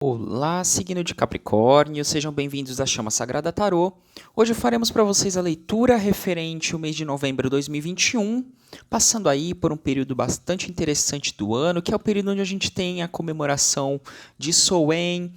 Olá, signo de Capricórnio, sejam bem-vindos à Chama Sagrada Tarô. Hoje faremos para vocês a leitura referente ao mês de novembro de 2021, passando aí por um período bastante interessante do ano, que é o período onde a gente tem a comemoração de Samhain.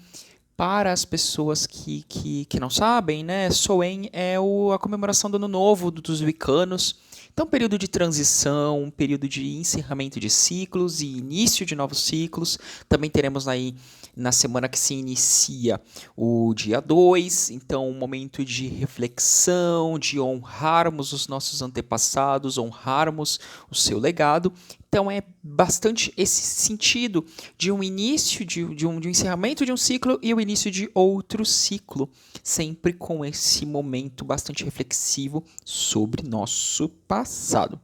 Para as pessoas que não sabem, né, Samhain é a comemoração do Ano Novo dos Wicanos. Então, período de transição, um período de encerramento de ciclos e início de novos ciclos. Também teremos aí, na semana que se inicia, o dia 2. Então, um momento de reflexão, de honrarmos os nossos antepassados, honrarmos o seu legado. Então, é bastante esse sentido de um início, de um encerramento de um ciclo e o início de outro ciclo, sempre com esse momento bastante reflexivo sobre nosso passado.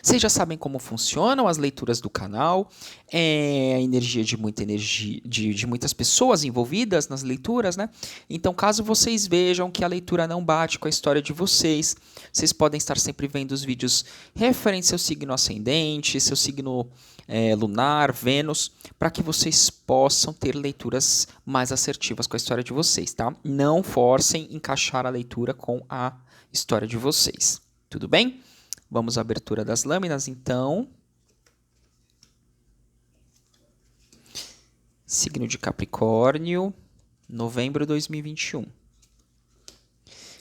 Vocês já sabem como funcionam as leituras do canal, a energia de muitas pessoas envolvidas nas leituras, né? Então, caso vocês vejam que a leitura não bate com a história de vocês, vocês podem estar sempre vendo os vídeos referentes ao signo ascendente, seu signo lunar, Vênus, para que vocês possam ter leituras mais assertivas com a história de vocês, tá? Não forcem encaixar a leitura com a história de vocês, tudo bem? Vamos à abertura das lâminas, então. Signo de Capricórnio, novembro de 2021.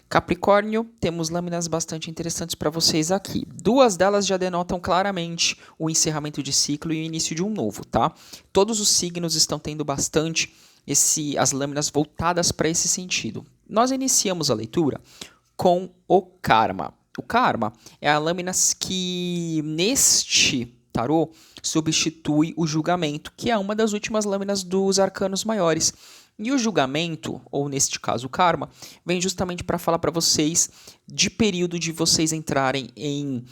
Capricórnio, temos lâminas bastante interessantes para vocês aqui. Duas delas já denotam claramente o encerramento de ciclo e o início de um novo, tá? Todos os signos estão tendo bastante as lâminas voltadas para esse sentido. Nós iniciamos a leitura com o Karma. O Karma é a lâmina que, neste tarô, substitui o julgamento, que é uma das últimas lâminas dos arcanos maiores. E o julgamento, ou neste caso o Karma, vem justamente para falar para vocês de período de vocês entrarem em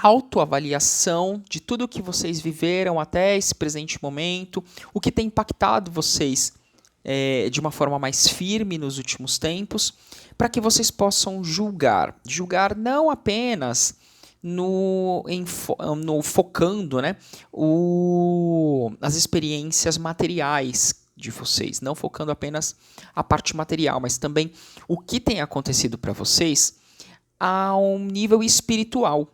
autoavaliação de tudo o que vocês viveram até esse presente momento, o que tem impactado vocês de uma forma mais firme nos últimos tempos, para que vocês possam julgar. Julgar não apenas focando, né, as experiências materiais de vocês, não focando apenas a parte material, mas também o que tem acontecido para vocês a um nível espiritual.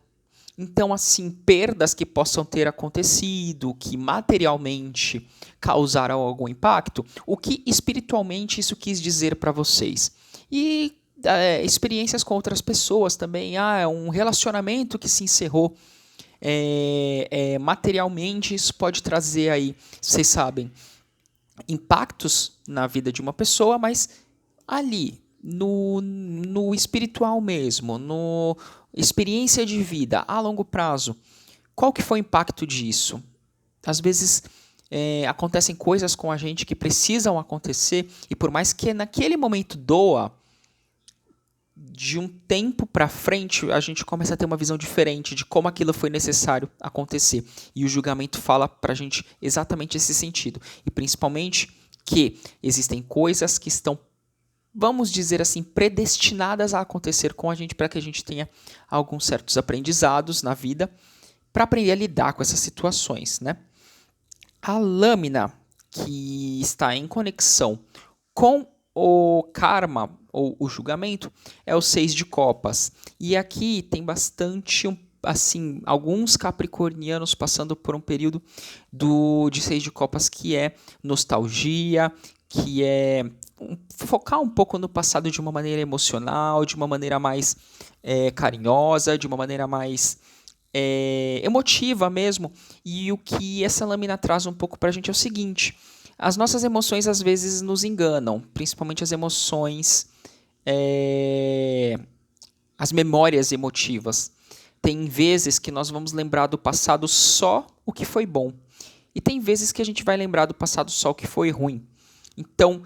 Então, assim, perdas que possam ter acontecido, que materialmente causaram algum impacto, o que espiritualmente isso quis dizer para vocês. E experiências com outras pessoas também. Um relacionamento que se encerrou materialmente, isso pode trazer aí, vocês sabem, impactos na vida de uma pessoa, mas ali, no espiritual mesmo, no experiência de vida a longo prazo, qual que foi o impacto disso? Às vezes acontecem coisas com a gente que precisam acontecer e por mais que naquele momento doa, de um tempo para frente a gente começa a ter uma visão diferente de como aquilo foi necessário acontecer. E o julgamento fala para a gente exatamente esse sentido. E principalmente que existem coisas que estão, vamos dizer assim, predestinadas a acontecer com a gente para que a gente tenha alguns certos aprendizados na vida para aprender a lidar com essas situações, né? A lâmina que está em conexão com o karma ou o julgamento é o 6 de copas. E aqui tem bastante, assim, alguns capricornianos passando por um período de 6 de copas que é nostalgia, que é focar um pouco no passado de uma maneira emocional, de uma maneira mais carinhosa, de uma maneira mais emotiva mesmo. E o que essa lâmina traz um pouco para a gente é o seguinte: as nossas emoções às vezes nos enganam, principalmente as emoções, as memórias emotivas. Tem vezes que nós vamos lembrar do passado só o que foi bom. E tem vezes que a gente vai lembrar do passado só o que foi ruim. Então,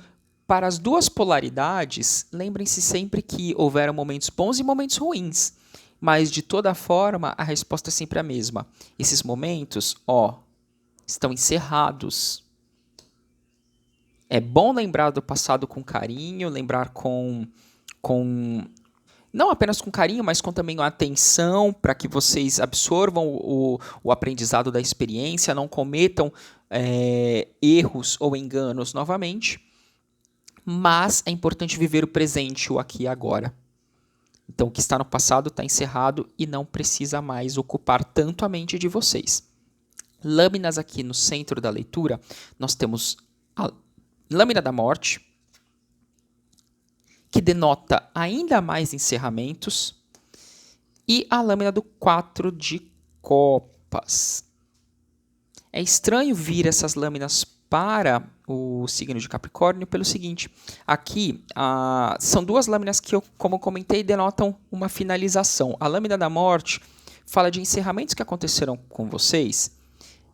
para as duas polaridades, lembrem-se sempre que houveram momentos bons e momentos ruins. Mas, de toda forma, a resposta é sempre a mesma. Esses momentos, estão encerrados. É bom lembrar do passado com carinho, lembrar com não apenas com carinho, mas com também atenção para que vocês absorvam o aprendizado da experiência, não cometam erros ou enganos novamente, mas é importante viver o presente, o aqui e agora. Então, o que está no passado está encerrado e não precisa mais ocupar tanto a mente de vocês. Lâminas aqui no centro da leitura, nós temos a lâmina da morte, que denota ainda mais encerramentos, e a lâmina do 4 de copas. É estranho vir essas lâminas para o signo de Capricórnio pelo seguinte, aqui são duas lâminas que, como eu comentei, denotam uma finalização. A lâmina da morte fala de encerramentos que aconteceram com vocês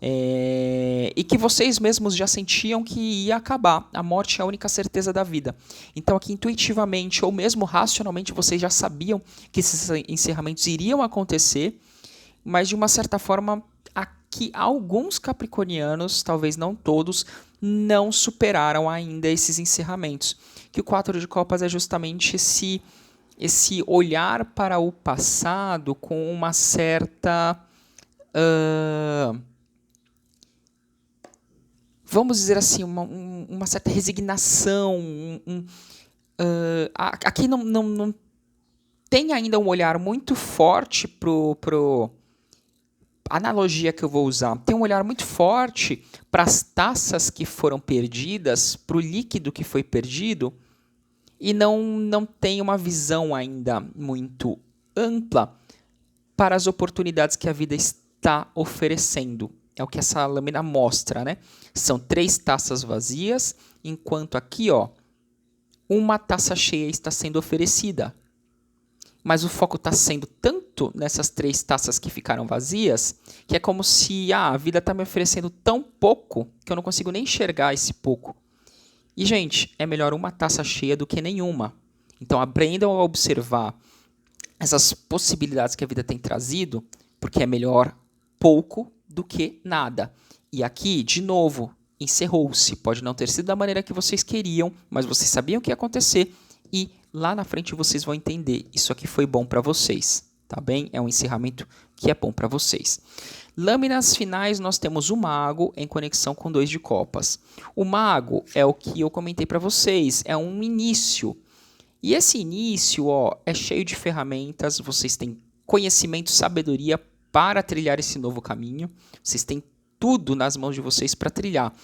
e que vocês mesmos já sentiam que ia acabar. A morte é a única certeza da vida. Então aqui intuitivamente ou mesmo racionalmente vocês já sabiam que esses encerramentos iriam acontecer, mas de uma certa forma aqui alguns capricornianos, talvez não todos, não superaram ainda esses encerramentos. Que o 4 de copas é justamente esse olhar para o passado com uma certa... vamos dizer assim, uma certa resignação. Aqui não tem ainda um olhar muito forte pro analogia que eu vou usar. Tem um olhar muito forte para as taças que foram perdidas, para o líquido que foi perdido, e não tem uma visão ainda muito ampla para as oportunidades que a vida está oferecendo. É o que essa lâmina mostra, né? São 3 taças vazias, enquanto aqui, ó, uma taça cheia está sendo oferecida. Mas o foco está sendo tanto nessas 3 taças que ficaram vazias, que é como se a vida está me oferecendo tão pouco que eu não consigo nem enxergar esse pouco. E, gente, é melhor uma taça cheia do que nenhuma. Então, aprendam a observar essas possibilidades que a vida tem trazido, porque é melhor pouco do que nada. E aqui, de novo, encerrou-se. Pode não ter sido da maneira que vocês queriam, mas vocês sabiam o que ia acontecer e lá na frente vocês vão entender. Isso aqui foi bom para vocês, tá bem? É um encerramento que é bom para vocês. Lâminas finais, nós temos o mago em conexão com 2 de copas. O mago é o que eu comentei para vocês, é um início. E esse início, ó, é cheio de ferramentas, vocês têm conhecimento, sabedoria para trilhar esse novo caminho. Vocês têm tudo nas mãos de vocês para trilhar.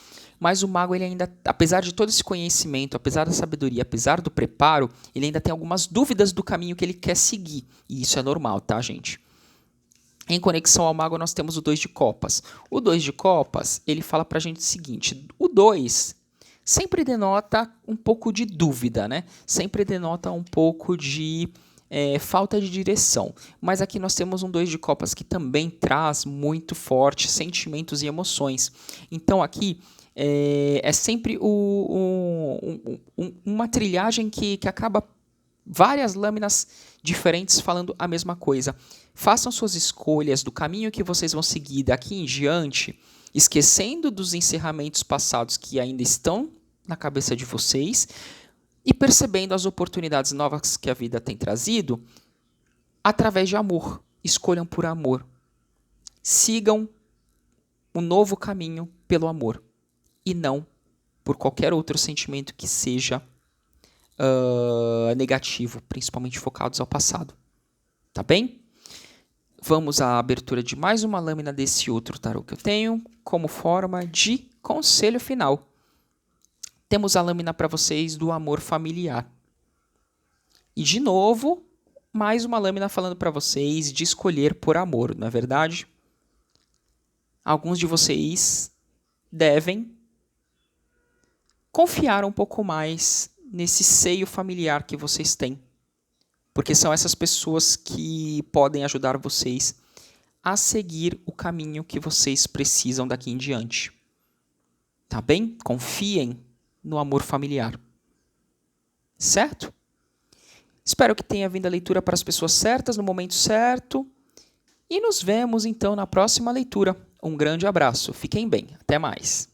Mas o mago, ele ainda, apesar de todo esse conhecimento, apesar da sabedoria, apesar do preparo, ele ainda tem algumas dúvidas do caminho que ele quer seguir. E isso é normal, tá, gente? Em conexão ao mago, nós temos o 2 de copas. O 2 de copas, ele fala pra gente o seguinte, o 2 sempre denota um pouco de dúvida, né? Sempre denota um pouco de falta de direção. Mas aqui nós temos um 2 de copas que também traz muito forte sentimentos e emoções. Então aqui é sempre uma trilhagem que acaba várias lâminas diferentes falando a mesma coisa. Façam suas escolhas do caminho que vocês vão seguir daqui em diante, esquecendo dos encerramentos passados que ainda estão na cabeça de vocês e percebendo as oportunidades novas que a vida tem trazido através de amor. Escolham por amor. Sigam o novo caminho pelo amor e não por qualquer outro sentimento que seja negativo, principalmente focados ao passado. Tá bem? Vamos à abertura de mais uma lâmina desse outro tarô que eu tenho, como forma de conselho final. Temos a lâmina para vocês do amor familiar. E, de novo, mais uma lâmina falando para vocês de escolher por amor, não é verdade? Alguns de vocês devem confiar um pouco mais nesse seio familiar que vocês têm. Porque são essas pessoas que podem ajudar vocês a seguir o caminho que vocês precisam daqui em diante. Tá bem? Confiem no amor familiar. Certo? Espero que tenha vindo a leitura para as pessoas certas, no momento certo. E nos vemos, então, na próxima leitura. Um grande abraço. Fiquem bem. Até mais.